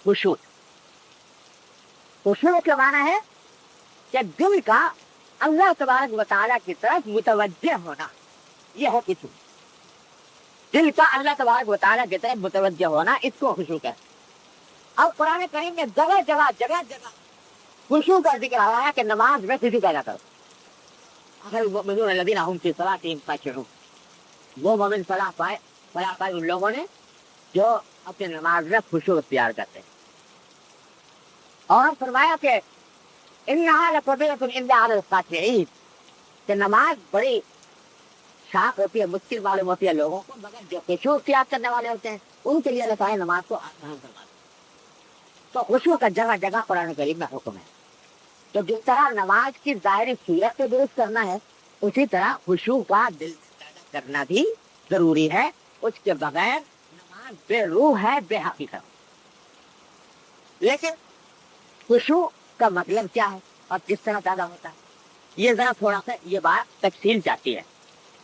खुशू। खुशू का माना है कि दिल का अल्लाह तबारक व तआला की तरफ मुतवज्जह होना, यह है खुशू। दिल का अल्लाह तबारक व तआला की तरफ मुतवज्जह होना, इसको खुशू कहते हैं। अब कुरान करीम में जगह जगह खुशू का जिक्र आया है कि नमाज में खुशू पैदा करो। वो मोमिन फलाह पाए उन लोगों ने जो अपने नमाज में खुशू इख्तियार करते हैं। और फरमाया कि नमाज बड़ी शाख होती है, मुश्किल मालूम होती है लोगों को, मगर जो खुशू इख्तियार करने वाले होते हैं उनके लिए अल्लाह ताला नमाज को आसान करवा देते। तो खुशू का जगह जगह कुरान करीम में हुक्म है। तो जिस तरह नमाज की ज़ाहिरी सूरत को दुरुस्त करना है, उसी तरह खुशू का दिल पैदा करना भी जरूरी है। उसके बगैर नमाज बेरूह है, बेहकीकत। लेकिन खुशू का मतलब क्या है और किस तरह पैदा होता है, ये जरा थोड़ा सा ये बात तफसील चाहती है।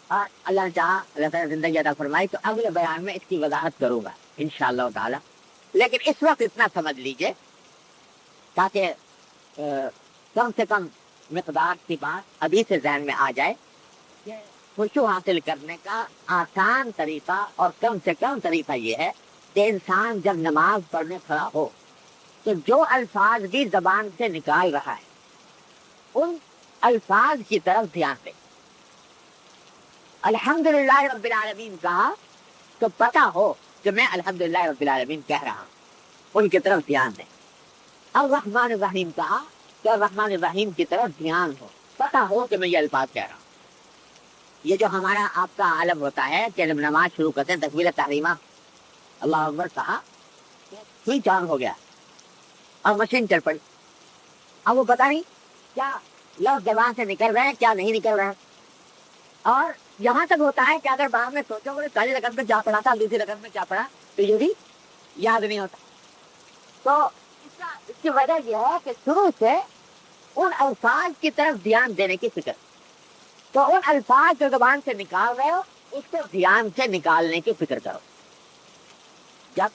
और अल्लाह ने चाहा, अल्लाह ताला जिंदगी अता फरमाई तो अगले बयान में इसकी वजाहत करूंगा इंशाअल्लाह ताला। लेकिन इस वक्त इतना समझ लीजिए ताकि कम से कम मिकदार की बात अभी से ज़हन में आ जाए कि खुशू हासिल करने का आसान तरीका और कम से कम तरीका ये है कि इंसान जब नमाज पढ़ने खड़ा हो तो जो अल्फाज भी जबान से निकाल रहा है उन अल्फाज की तरफ ध्यान दे। अल्हम्दुलिल्लाह रब्बिल आलमीन कहा तो पता हो कि मैं अल्हम्दुलिल्लाह रब्बिल आलमीन कह रहा हूँ, उनकी तरफ ध्यान दे। अब रहमान रहीम कहा तो रहमान रहीम की तरफ ध्यान हो, पता हो कि मैं ये अल्फाज कह रहा हूँ। ये जो हमारा आपका आलम होता है कि जब नमाज शुरू करते हैं तकबीर तहरीमा अल्लाह अकबर कहा, स्विच ऑन हो गया और मशीन चल पड़ी। अब वो पता नहीं क्या लफ्ज़ ज़बान से निकल रहे हैं क्या नहीं निकल रहे हैं। और यहाँ तक होता है कि अगर बाद में सोचो पहली रकम में क्या पढ़ा था दूसरी रकम में क्या पढ़ा तो ये भी याद नहीं होता। तो इसकी वजह यह है कि शुरू से उन अल्फाज की तरफ ध्यान देने की फिक्र। तो उन अल्फाज जो ज़बान से निकाल रहे हो उसको ध्यान से निकालने की फिक्र करो। जब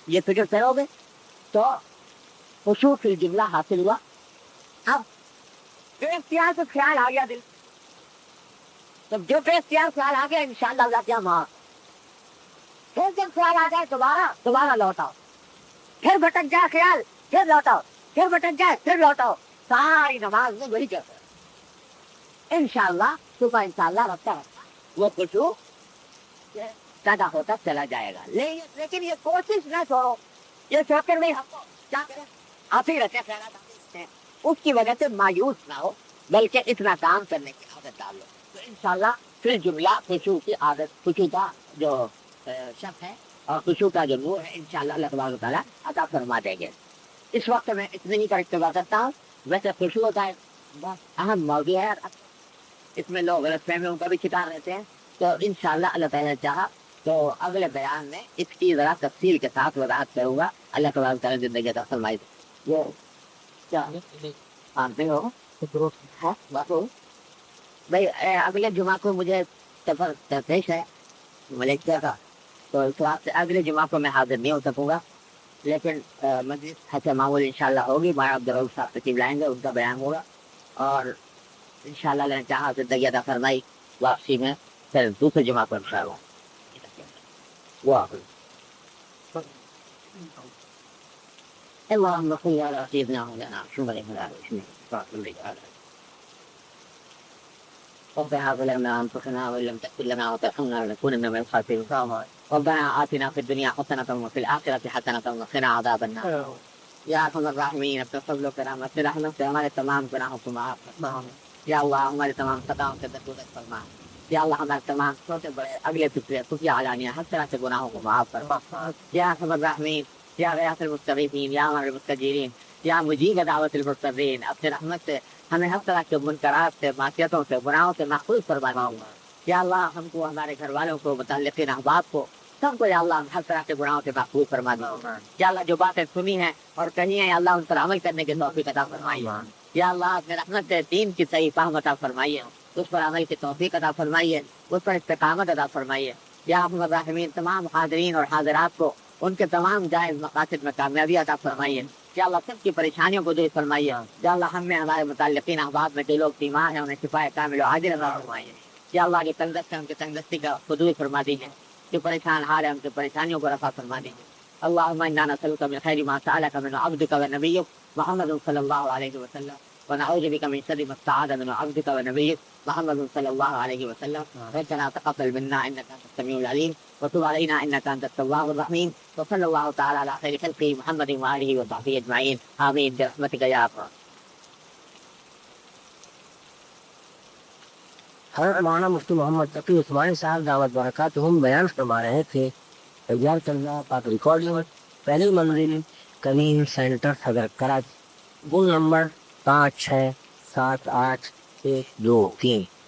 ये फिक्र करोगे तो खुशू फिल जुमला हासिल हुआ। अब बेख्तियार से ख्याल आ गया दिल, तब जो बेख्तियार ख्याल आ गया इंशाअल्लाह अल्लाह क्या मार। फिर जब ख्याल आ जाए दोबारा लौटाओ, फिर भटक जाए ख्याल फिर लौटाओ, फिर भटक जाए फिर लौटाओ। सारी नमाज में वही करते हैं। इंशाअल्लाह सुबह इंशाअल्लाह रखता वो खुशू पैदा होता चला जाएगा। लेकिन ये कोशिश ना छोड़ो, ये सोचकर नहीं हमको क्या करें आते ही रहते हैं, उसकी वजह से मायूस ना हो, बल्कि इतना काम करने की आदत डाल लो। तो इंशाअल्लाह फिर जुमला खुशू की आदत, खुशू का जो शब्द है और खुशू का जो नूर है इंशाअल्लाह अल्लाह तबारक व तआला अता फरमा देंगे। इस वक्त मैं इतनी ही का इत्तेबा करता हूँ। वैसे खुशू होता है बहुत अहम मौजू है, इसमें लोग गलतफहमियों का भी शिकार रहते हैं। तो इंशाअल्लाह अल्लाह ताला चाहा तो अगले बयान में इसकी जरा तफसील के साथ वजाहत करूँगा। अल्लाह तबारक व तआला जिंदगी अता फरमाए। ये क्या मानते हो भाई? अगले जुमा को मुझे सफर पेश है मलेशिया का, तो इस वास्ते अगले जुमा को मैं हाजिर नहीं हो सकूँगा। लेकिन मस्जिद हसन मामूल इंशाअल्लाह होगी, माया अब्दुल रऊफ साहब तशीफ लाएंगे, उनका बयान होगा और इंशाअल्लाह अल्लाह ने चाहा ज़िंदगी अता फरमाई वापसी में फिर दूसरे जुमा को इंशाअल्लाह। اللهم صل على سيدنا مولانا محمد وعلى آله ربنا هب لنا أنفسنا وإن لم تغفر لنا وترحمنا لنكونن من الخاسرين. ربنا آتنا في الدنيا حسنة وفي الآخرة حسنة وقنا عذاب النار. या अर्हमर्राहिमीन अपने फज़्ल करम अपने रहमत से हमारे तमाम गुनाहों को माफ़ फरमा। या अल्लाह हमारे तमाम खताओं से दरगुजर फरमा। या अल्लाह हमारे तमाम छोटे बड़े अगले पिछले खुफिया आलानिया हर तरह से गुनाहों को माफ़ फरमा। या अर्हमर्राहिमीन या ग़यासुल मुस्तग़ीसीन या हमारे मुस्तजीरीन या मुजीब दावतिल मुस्तग़ीरीन अपने रहमत से हमें हर तरह के मुनकरात से, मासियतों से, गुनाहों से महफूज़ फरमा। या अल्लाह हमको, हमारे घर वालों को, मुतअल्लिक़ीन अहबाब को सबको या अल्लाह हर तरह के गुनाहों से महफूज़ फरमा दो। या अल्लाह जो बातें सुनी हैं और कही हैं या अल्लाह उन पर अमल करने की तौफ़ीक़ अता फरमाइए। या अल्लाह अपने रहमत से दीन की सही फ़हम अता फरमाइए, उस पर अमल की तौफ़ीक़ अता फरमाइए, उस पर इस्तिक़ामत अता फरमाइए। या अर्हमर्राहिमीन तमाम हाज़रीन और हाज़िरात को ان کے تمام جائز مقاصد میں کامیابی عطا فرمائیے یا اللہ سب کی پریشانیوں کو دور فرمائیے یا اللہ ہم میں ہمارے متعلقین احباب میں جو لوگ بیمار ہیں انہیں شفا کامل و عاجل عطا فرمائیے یا اللہ جو تندرست ہیں ان کی تندرستی کا دور فرما دیجیے جو پریشان حال ہیں ان کی پریشانیوں کو رفع فرما دیجیے اللهم انا نسألك من خير ما سألك من عبدك ونبيك محمد صلى الله عليه وسلم ونعوذ بك من شر ما استعاذ من عبدك ونبيك محمد صلى الله عليه وسلم ربنا تقبل منا انك انت السميع العليم وتب علينا انك انت التواب الرحيم وصلى الله تعالى على خير خلقه محمد واله وصحبه اجمعين امين برحمتك يا ارحم حضرت مولانا مفتی محمد تقی عثمانی صاحب دعوت برکاتہم بیان فرما رہے تھے تیار کردہ پاک ریکارڈنگ پہلی منزل کلیم سینٹر صدر کراچی، فون نمبر 567812